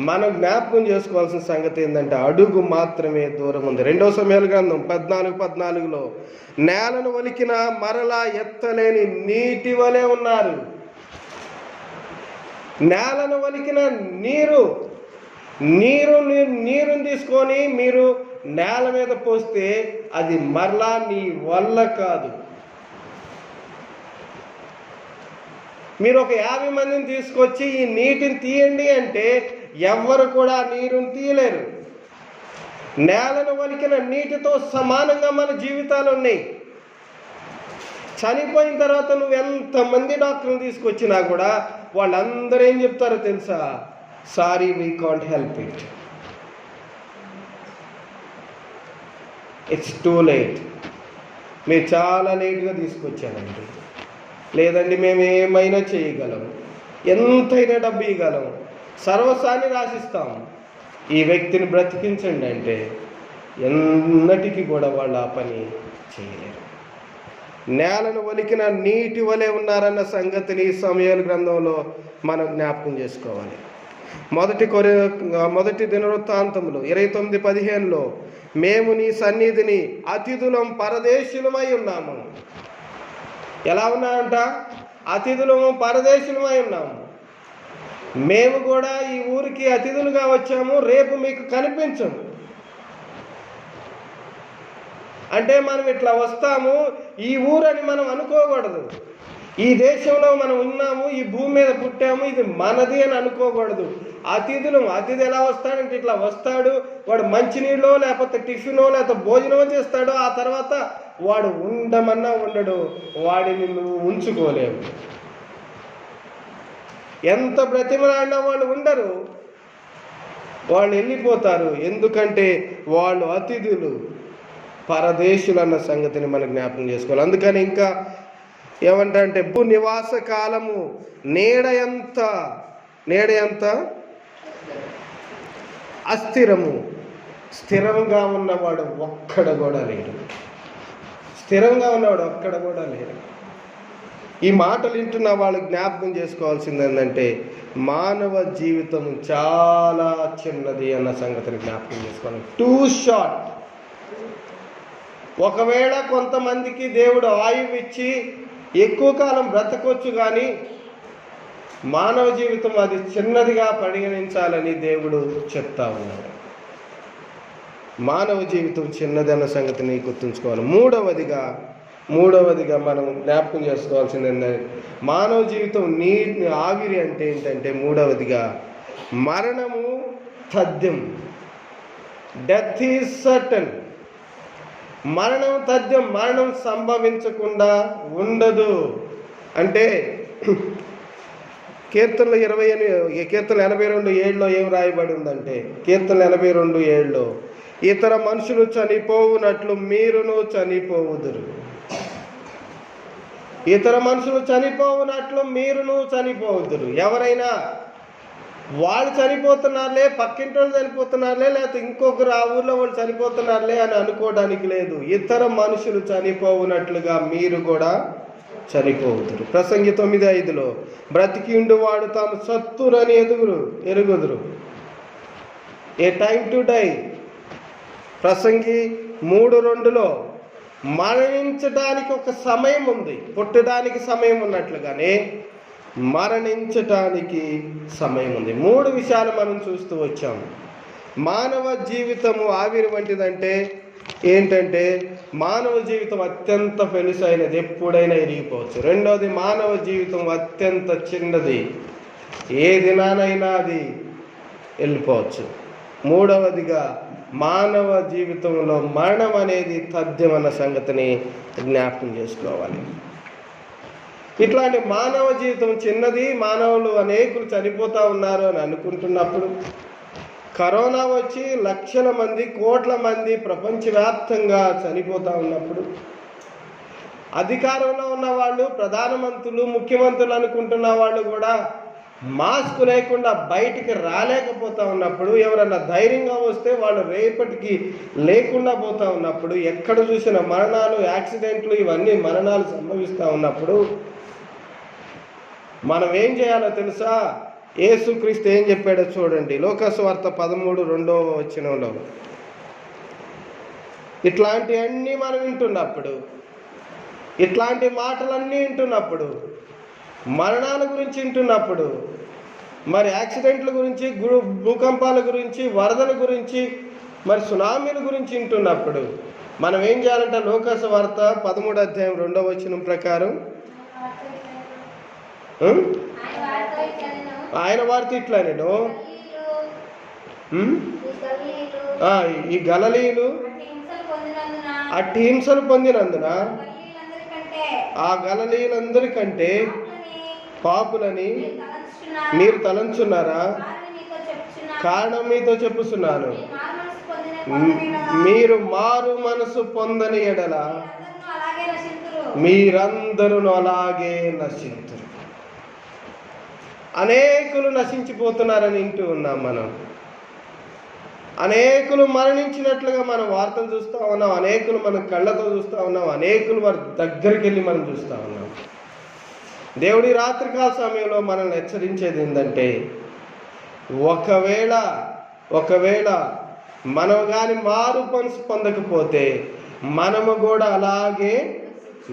మనం జ్ఞాపకం చేసుకోవాల్సిన సంగతి ఏంటంటే అడుగు మాత్రమే దూరం ఉంది. 2 సమయాల గ్రంథం 14:14లో నేలను ఒలికిన మరలా ఎత్తలేని నీటి వలె ఉన్నారు. నేలను ఒలికిన నీరుని తీసుకొని మీరు నేల మీద పోస్తే అది మరలా నీ వల్ల కాదు. మీరు ఒక 50 మందిని తీసుకొచ్చి ఈ నీటిని తీయండి అంటే ఎవ్వరు కూడా నీరుని తీయలేరు. నేలను వలికిన నీటితో సమానంగా మన జీవితాలు ఉన్నాయి. చనిపోయిన తర్వాత నువ్వు ఎంతమంది డాక్టర్లు తీసుకొచ్చినా కూడా వాళ్ళందరూ ఏం చెప్తారో తెలుసా? Sorry, we can't help it, it's too late, మీరు చాలా లేట్గా తీసుకొచ్చారండి, లేదండి మేము ఏమైనా చేయగలం, ఎంతైనా డబ్బు ఇవ్వగలం, సర్వస్వాన్ని రాసిస్తాం, ఈ వ్యక్తిని బ్రతికించండి అంటే ఎన్నటికీ కూడా వాళ్ళు ఆ పని చేయలేరు. నేలను ఒలికిన నీటి వలె ఉన్నారన్న సంగతిని సమూయేలు గ్రంథంలో మనం జ్ఞాపకం చేసుకోవాలి. మొదటి దినవృత్తాంతములు 29:15 మేము నీ సన్నిధిని అతిథులం పరదేశులమై ఉన్నాము. ఎలా ఉన్నామంట? అతిథులము పరదేశులమై ఉన్నాము. మేము కూడా ఈ ఊరికి అతిథులుగా వచ్చాము, రేపు మీకు కనిపించము. అంటే మనం ఇట్లా వస్తాము, ఈ ఊరని మనం అనుకోకూడదు. ఈ దేశంలో మనం ఉన్నాము, ఈ భూమి మీద పుట్టాము, ఇది మనది అని అనుకోకూడదు. అతిథి ఎలా వస్తాడంటే ఇట్లా వస్తాడు, వాడు మంచినీళ్ళో లేకపోతే టిఫినో లేకపోతే భోజనమో చేస్తాడు, ఆ తర్వాత వాడు ఉండమన్నా ఉండడు, వాడిని నువ్వు ఉంచుకోలేవు. ఎంత బ్రతిమలాడినా వాళ్ళు ఉండరు, వాళ్ళు వెళ్ళిపోతారు. ఎందుకంటే వాళ్ళు అతిథులు, పరదేశులు అన్న సంగతిని మనం జ్ఞాపకం చేసుకోవాలి. అందుకని ఇంకా ఏమంటే భూ నివాస కాలము నీడ ఎంత అస్థిరము, స్థిరంగా ఉన్నవాడు ఒక్కడ కూడా లేడు. స్థిరంగా ఉన్నవాడు ఒక్కడ కూడా లేడు. ఈ మాటలు వింటున్న వాళ్ళు జ్ఞాపకం చేసుకోవాల్సింది ఏంటంటే మానవ జీవితం చాలా చిన్నది అన్న సంగతిని జ్ఞాపకం చేసుకోవాలి. Two short. ఒకవేళ కొంతమందికి దేవుడు ఆయువు ఇచ్చి ఎక్కువ కాలం బ్రతకొచ్చు, కానీ మానవ జీవితం అది చిన్నదిగా పరిగణించాలని దేవుడు చెప్తా ఉన్నాడు. మానవ జీవితం చిన్నది అన్న సంగతిని గుర్తుంచుకోవాలి. మూడవదిగా మనం జ్ఞాపకం చేసుకోవాల్సింది ఏంటంటే మానవ జీవితం ఆవిరి అంటే ఏంటంటే మూడవదిగా మరణము తథ్యం. Death is certain. మరణం తథ్యం, మరణం సంభవించకుండా ఉండదు. అంటే కీర్తనలు 82:7 ఏం రాయబడి ఉందంటే, కీర్తనలు 82:7 ఇతర మనుషులు చనిపోవునట్లు మీరును చనిపోవుదురు. ఇతర మనుషులు చనిపోవునట్లు మీరును చనిపోవుదురు. ఎవరైనా వాళ్ళు చనిపోతున్నారులే, పక్కింటి వాళ్ళు చనిపోతున్నారులే, లేకపోతే ఇంకొకరు ఆ ఊర్లో వాళ్ళు చనిపోతున్నారులే అని అనుకోవడానికి లేదు. ఇతర మనుషులు చనిపోవునట్లుగా మీరు కూడా చనిపోవుదురు. ప్రసంగి 9:5 బ్రతికిండు వాడు తాను సత్తురని ఎరుగుదురు. ఏ టైం టు డై. ప్రసంగి 3:2 మరణించడానికి ఒక సమయం ఉంది. పుట్టడానికి సమయం ఉన్నట్లుగానే మరణించటానికి సమయం ఉంది. 3 విషయాలు మనం చూస్తూ వచ్చాము. మానవ జీవితము ఆవిరి వంటిదంటే ఏంటంటే మానవ జీవితం అత్యంత పెలుసైనది, ఎప్పుడైనా ఇరిగిపోవచ్చు. రెండోది మానవ జీవితం అత్యంత చిన్నది, ఏ దినానైనా అది వెళ్ళిపోవచ్చు. మూడవదిగా మానవ జీవితంలో మరణం అనేది తథ్యం అన్న సంగతిని జ్ఞాపకం చేసుకోవాలి. ఇట్లాంటి మానవ జీవితం చిన్నది, మానవులు అనేకులు చనిపోతూ ఉన్నారు అని అనుకుంటున్నప్పుడు, కరోనా వచ్చి లక్షల మంది, కోట్ల మంది ప్రపంచవ్యాప్తంగా చనిపోతూ ఉన్నప్పుడు, అధికారంలో ఉన్న వాళ్ళు, ప్రధానమంత్రులు, ముఖ్యమంత్రులు అనుకుంటున్న వాళ్ళు కూడా మాస్క్ లేకుండా బయటికి రాలేకపోతూ ఉన్నప్పుడు, ఎవరన్నా ధైర్యంగా వస్తే వాళ్ళు రేపటికి లేకుండా పోతూ ఉన్నప్పుడు, ఎక్కడ చూసిన మరణాలు, యాక్సిడెంట్లు, ఇవన్నీ మరణాలు సంభవిస్తూ ఉన్నప్పుడు మనం ఏం చేయాలో తెలుసా? యేసుక్రీస్తు ఏం చెప్పాడో చూడండి. లోకాసువార్త 13:2 ఇట్లాంటివన్నీ మనం వింటున్నప్పుడు, ఇట్లాంటి మాటలన్నీ వింటున్నప్పుడు, మరణాల గురించి వింటున్నప్పుడు, మరి యాక్సిడెంట్ల గురించి, భూకంపాల గురించి, వరదల గురించి, మరి సునామీల గురించి వింటున్నప్పుడు మనం ఏం చేయాలంటే లోకాసువార్త 13:2 ప్రకారం ఆయన వారితో ఇట్లా నేను ఈ గలిలీయులు అట్టి హింసలు పొందినందున ఆ గలిలయులందరికంటే పాపులని మీరు తలంచున్నారా? కారణం మీతో చెప్పుచున్నాను, మీరు మారు మనసు పొందని ఎడల మీరందరూ అలాగే నశింతురు. అనేకులు నశించిపోతున్నారని వింటూ ఉన్నాం మనం. అనేకులు మరణించినట్లుగా మనం వార్తలు చూస్తూ ఉన్నాం. అనేకులు మన కళ్ళతో చూస్తూ ఉన్నాం. అనేకులు వారి దగ్గరికి వెళ్ళి మనం చూస్తూ ఉన్నాం. దేవుడి రాత్రికాల సమయంలో మనల్ని హెచ్చరించేది ఏంటంటే, ఒకవేళ మనం కానీ మారు మనసు పొందకపోతే మనము కూడా అలాగే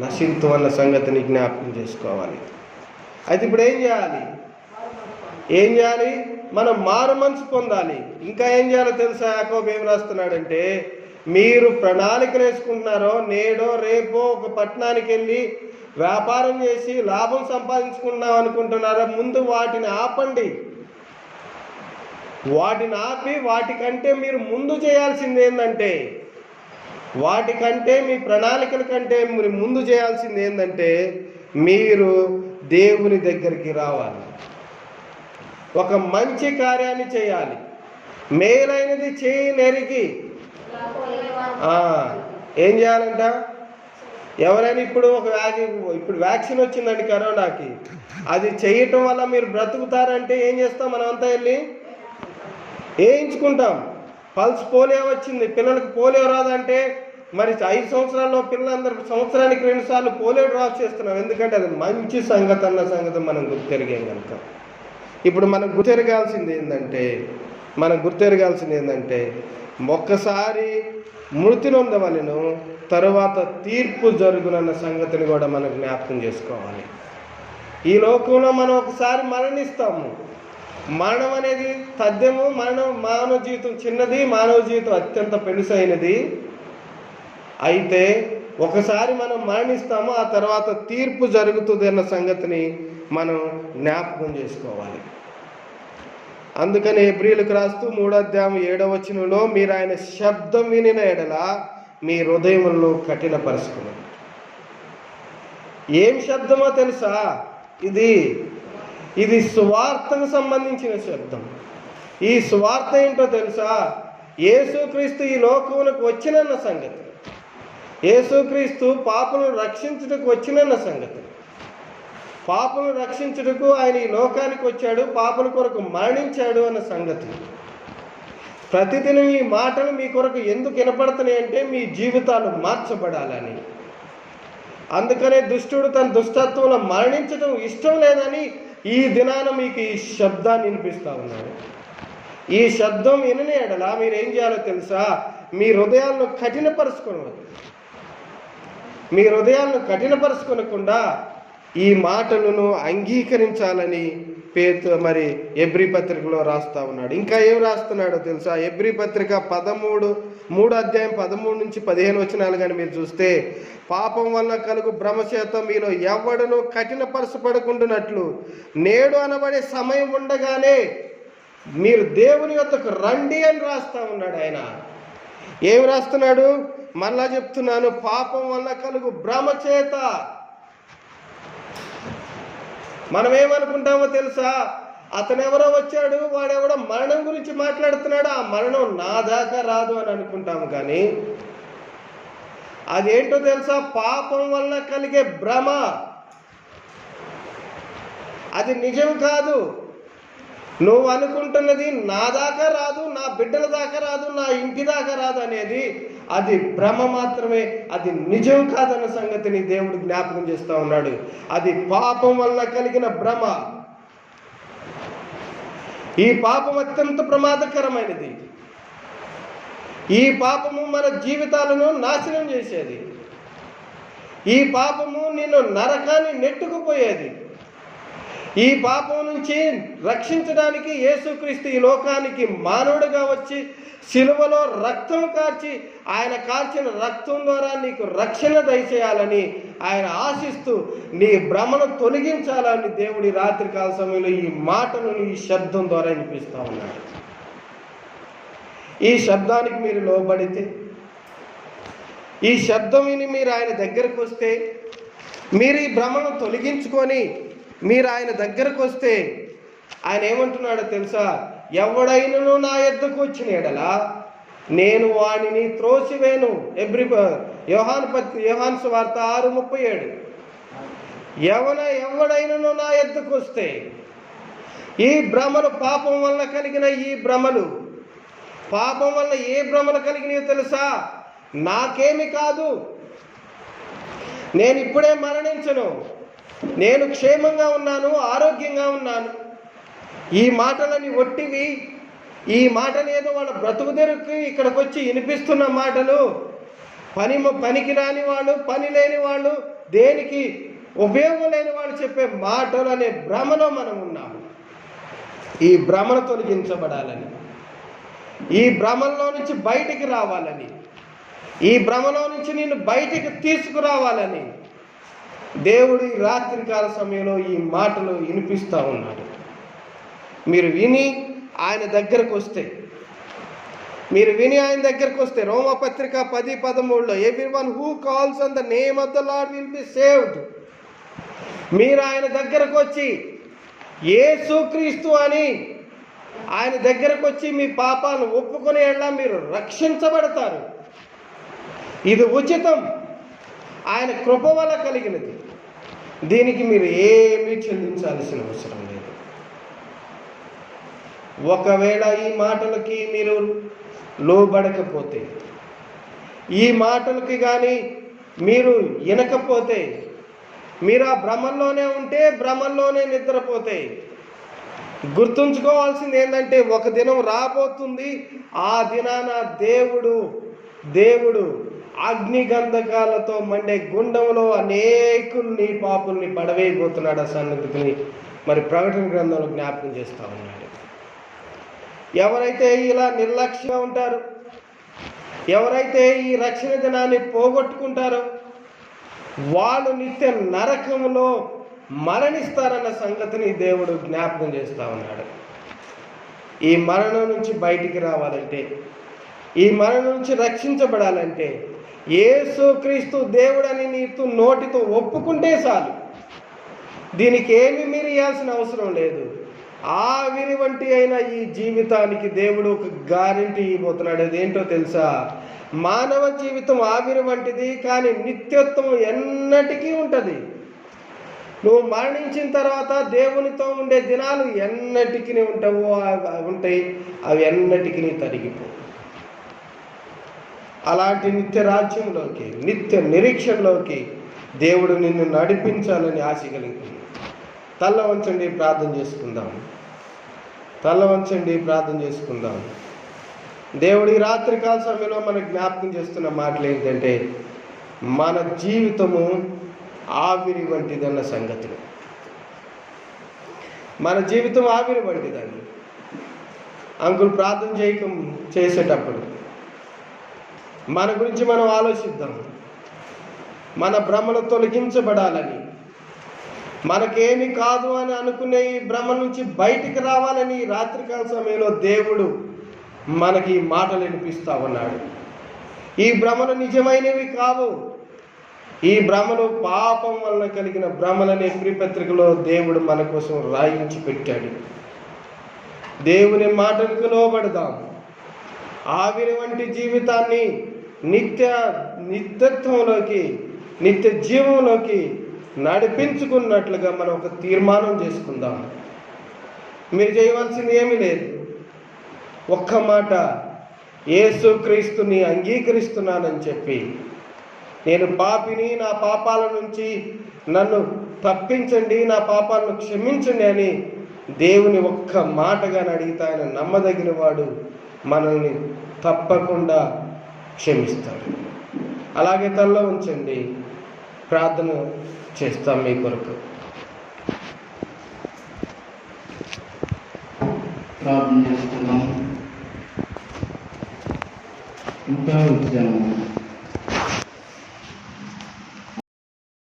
నశింతు అన్న సంగతిని జ్ఞాపకం చేసుకోవాలి. అయితే ఇప్పుడు ఏం చేయాలి? మనం మారు మనసు పొందాలి. ఇంకా ఏం చేయాలో తెలుసా? యాకోబు ఏం రాస్తున్నాడంటే, మీరు ప్రణాళికలు వేసుకుంటున్నారో, నేడో రేపో ఒక పట్టణానికి వెళ్ళి వ్యాపారం చేసి లాభం సంపాదించుకున్నాం అనుకుంటున్నారో, ముందు వాటిని ఆపండి. వాటిని ఆపి వాటికంటే మీరు ముందు చేయాల్సింది ఏంటంటే, వాటికంటే మీ ప్రణాళికల కంటే మీరు ముందు చేయాల్సింది ఏంటంటే, మీరు దేవుని దగ్గరికి రావాలి. ఒక మంచి కార్యాన్ని చేయాలి. మేలైనది చేయనెరిగి ఏం చేయాలంట? ఎవరైనా ఇప్పుడు వ్యాక్సిన్ వచ్చిందండి కరోనాకి, అది చేయటం వల్ల మీరు బ్రతుకుతారంటే ఏం చేస్తాం? మనం అంతా వెళ్ళి వేయించుకుంటాం. పల్స్ పోలియో వచ్చింది, పిల్లలకు పోలియో రాదంటే మరి 5 సంవత్సరాల్లో పిల్లలందరూ సంవత్సరానికి 2 సార్లు పోలియో డ్రాప్స్ చేస్తున్నాం. ఎందుకంటే అది మంచి సంగతి అన్న సంగతి మనం గుర్తెరిగాం కనుక. ఇప్పుడు మనం గుర్తెరగాల్సింది ఏంటంటే ఒక్కసారి మృతి నొందవలెను, తరువాత తీర్పు జరుగునన్న సంగతిని కూడా మనం జ్ఞాపకం చేసుకోవాలి. ఈ లోకంలో మనం ఒకసారి మరణిస్తాము. మరణం అనేది తథ్యము. మానవ జీవితం చిన్నది, మానవ జీవితం అత్యంత పెనుసైనది. అయితే ఒకసారి మనం మరణిస్తాము, ఆ తర్వాత తీర్పు జరుగుతుంది అన్న సంగతిని మనం జ్ఞాపకం చేసుకోవాలి. అందుకని హెబ్రీయులకు రాస్తూ 3:7 మీరు ఆయన శబ్దం వినిన ఎడల మీ హృదయములను కఠినపరుచుకున్నారు. ఏం శబ్దమో తెలుసా? ఇది సువార్తకు సంబంధించిన శబ్దం. ఈ సువార్త ఏంటో తెలుసా? యేసుక్రీస్తు ఈ లోకమునకు వచ్చినన్న సంగతి. యేసుక్రీస్తు పాపులను రక్షించుటకు వచ్చినన్న సంగతి. పాపులను రక్షించుటకు ఆయన ఈ లోకానికి వచ్చాడు, పాపుల కొరకు మరణించాడు అన్న సంగతి. ప్రతిదినం ఈ మాటలు మీ కొరకు ఎందుకు వినపడుతున్నాయి అంటే, మీ జీవితాలు మార్చబడాలని. అందుకనే దుష్టుడు తన దుష్టత్వంలో మరణించడం ఇష్టం లేదని ఈ దినాన మీకు ఈ శబ్దాన్ని వినిపిస్తూ ఉన్నాడు. ఈ శబ్దం వినని ఎడల మీరు ఏం చేయాలో తెలుసా? మీ హృదయాలను కఠినపరుచుకోనకుండా ఈ మాటలను అంగీకరించాలని మరి హెబ్రీ పత్రికలో రాస్తా ఉన్నాడు. ఇంకా ఏం రాస్తున్నాడో తెలుసా? హెబ్రీ పత్రిక 13:13-15 కానీ మీరు చూస్తే, పాపం వల్ల కలుగు భ్రమచేత మీలో ఎవడను కఠినపరచబడుకుంటున్నట్లు నేడు అనబడే సమయం ఉండగానే మీరు దేవుని యొద్దకు రండి అని రాస్తా ఉన్నాడు. ఆయన ఏం రాస్తున్నాడు? మళ్ళా చెప్తున్నాను, పాపం వల్ల కలుగు భ్రమచేత. మనం ఏమనుకుంటామో తెలుసా? అతనెవరో వచ్చాడు, వాడెవడో మరణం గురించి మాట్లాడుతున్నాడు, ఆ మరణం నా దాకా రాదు అని అనుకుంటాము. కానీ అదేంటో తెలుసా? పాపం వల్ల కలిగే భ్రమ. అది నిజం కాదు. నువ్వు అనుకుంటున్నది నా దాకా రాదు, నా బిడ్డల దాకా రాదు, నా ఇంటి దాకా రాదు అనేది అది భ్రమ మాత్రమే. అది నిజం కాదన్న సంగతిని దేవుడు జ్ఞాపకం చేస్తూ ఉన్నాడు. అది పాపం వల్ల కలిగిన భ్రమ. ఈ పాపం అత్యంత ప్రమాదకరమైనది. ఈ పాపము మన జీవితాలను నాశనం చేసేది. ఈ పాపము నిన్ను నరకాన్ని నెట్టుకుపోయేది. ఈ పాపం నుంచి రక్షించడానికి యేసుక్రీస్తు ఈ లోకానికి మానవుడిగా వచ్చి శిలువలో రక్తం కార్చి, ఆయన కార్చిన రక్తం ద్వారా నీకు రక్షణ దయచేయాలని ఆయన ఆశిస్తూ నీ భ్రమను తొలగించాలని దేవుడి రాత్రికాల సమయంలో ఈ మాటలను ఈ శబ్దం ద్వారా వినిపిస్తూ ఉన్నాడు. ఈ శబ్దానికి మీరు లోబడితే, ఈ శబ్దం విని మీరు ఆయన దగ్గరకు వస్తే, మీరు ఈ భ్రమను తొలగించుకొని మీరు ఆయన దగ్గరకు వస్తే ఆయన ఏమంటున్నాడో తెలుసా? ఎవడైనను నా యొద్దకు వచ్చిన ఎడల నేను వానిని త్రోసివేను. యోహాను సువార్త 6:37. ఎవడైనను నా యొద్దకు వస్తే, ఈ భ్రమలు పాపం వల్ల కలిగిన ఈ భ్రమలు, పాపం వల్ల ఏ భ్రమలు కలిగినవి తెలుసా? నాకేమి కాదు, నేను ఇప్పుడే మరణించను, నేను క్షేమంగా ఉన్నాను, ఆరోగ్యంగా ఉన్నాను. ఈ మాటలని ఒట్టివి, ఈ మాటలు ఏదో వాళ్ళ బ్రతుకు తెరుకు ఇక్కడికి వచ్చి వినిపిస్తున్న మాటలు, పనికి రాని వాళ్ళు, పని లేని వాళ్ళు, దేనికి ఉపయోగం లేని వాళ్ళు చెప్పే మాటలు అనే భ్రమలో మనం ఉన్నాము. ఈ భ్రమను తొలగించబడాలని, ఈ భ్రమలో నుంచి బయటికి రావాలని, ఈ భ్రమలో నుంచి నిన్ను బయటికి తీసుకురావాలని దేవుడు ఈ రాత్రికాల సమయంలో ఈ మాటలు వినిపిస్తూ ఉన్నాడు. మీరు విని ఆయన దగ్గరకు వస్తే, రోమపత్రిక 10:13 everyone who calls on the name of the lord will be saved. మీరు ఆయన దగ్గరకు వచ్చి యేసుక్రీస్తు అని ఆయన దగ్గరకు వచ్చి మీ పాపాలను ఒప్పుకునే ఎడల మీరు రక్షించబడతారు. ఇది ఉచితం, ఆయన కృప వల్ల కలిగినది. దీనికి మీరు ఏమీ చెల్లించాల్సిన అవసరం లేదు. ఒకవేళ ఈ మాటలకి మీరు లోబడకపోతే, ఈ మాటలకి కానీ మీరు వినకపోతే, మీరు ఆ భ్రమంలోనే ఉంటే, భ్రమంలోనే నిద్రపోతే, గుర్తుంచుకోవాల్సింది ఏంటంటే ఒక దినం రాబోతుంది. ఆ దినాన దేవుడు అగ్నిగంధకాలతో మండే గుండంలో అనేకుల్ని పాపుల్ని పడవేయబోతున్నాడు. ఆ సంగతిని మరి ప్రకటన గ్రంథంలో జ్ఞాపకం చేస్తూ ఉన్నాడు. ఎవరైతే ఇలా నిర్లక్ష్యంగా ఉంటారో, ఎవరైతే ఈ రక్షణ దినాన్ని పోగొట్టుకుంటారో వాళ్ళు నిత్య నరకంలో మరణిస్తారన్న సంగతిని దేవుడు జ్ఞాపకం చేస్తూ ఉన్నాడు. ఈ మరణం నుంచి బయటికి రావాలంటే, ఈ మరణం నుంచి రక్షించబడాలంటే యేసుక్రీస్తు దేవుడని నీతో నోటితో ఒప్పుకుంటే చాలు. దీనికి ఏమి మీరు ఇవ్వాల్సిన అవసరం లేదు. ఆవిరి వంటి అయిన ఈ జీవితానికి దేవుడు ఒక గ్యారెంటీ ఇవ్వబోతున్నాడు. అదేంటో తెలుసా? మానవ జీవితం ఆవిరి వంటిది, కానీ నిత్యత్వం ఎన్నటికీ ఉంటుంది. నువ్వు మరణించిన తర్వాత దేవునితో ఉండే దినాలు ఎన్నటికి ఉంటాయి, అవి ఎన్నటికి తరిగిపో. అలాంటి నిత్య రాజ్యంలోకి, నిత్య నిరీక్షణలోకి దేవుడు నిన్ను నడిపించాలని ఆశ కలిగింది. తల్ల వంచండి, ప్రార్థన చేసుకుందాం. దేవుడి రాత్రికాల సమయంలో మనకు జ్ఞాపకం చేస్తున్న మాటలు ఏంటంటే, మన జీవితము ఆవిరి వంటిదన్న సంగతులు. మన జీవితం ఆవిరి వంటిదని అంకుల్ ప్రార్థన చేసేటప్పుడు మన గురించి మనం ఆలోచిద్దాం. మన భ్రమలు తొలగించబడాలని, మనకేమి కాదు అని అనుకునే ఈ భ్రమ నుంచి బయటికి రావాలని రాత్రికాల సమయంలో దేవుడు మనకి మాటలు వినిపిస్తూ ఉన్నాడు. ఈ భ్రమలు నిజమైనవి కావు. ఈ భ్రమలు పాపం వలన కలిగిన భ్రమలనే ప్రియపత్రికలో దేవుడు మన కోసం రాయించి పెట్టాడు. దేవుని మాటలకు లోబడదాం. ఆవిరి వంటి జీవితాన్ని నిత్యత్వంలోకి, నిత్య జీవంలోకి నడిపించుకున్నట్లుగా మనం ఒక తీర్మానం చేసుకుందాం. మీరు చేయవలసింది ఏమీ లేదు. ఒక్క మాట, యేసుక్రీస్తుని అంగీకరిస్తున్నానని చెప్పి, నేను పాపిని, నా పాపాల నుంచి నన్ను తప్పించండి, నా పాపాలను క్షమించండి అని దేవుని ఒక్క మాటగా అడిగితే ఆయన నమ్మదగిన వాడు, మనల్ని తప్పకుండా క్షమిస్తాడు. అలాగే తలలో ఉంచండి, ప్రార్థన చేస్తాం మీ కొరకు. ప్రార్థన చేస్తున్నాం. ఇంకా వచ్చాము.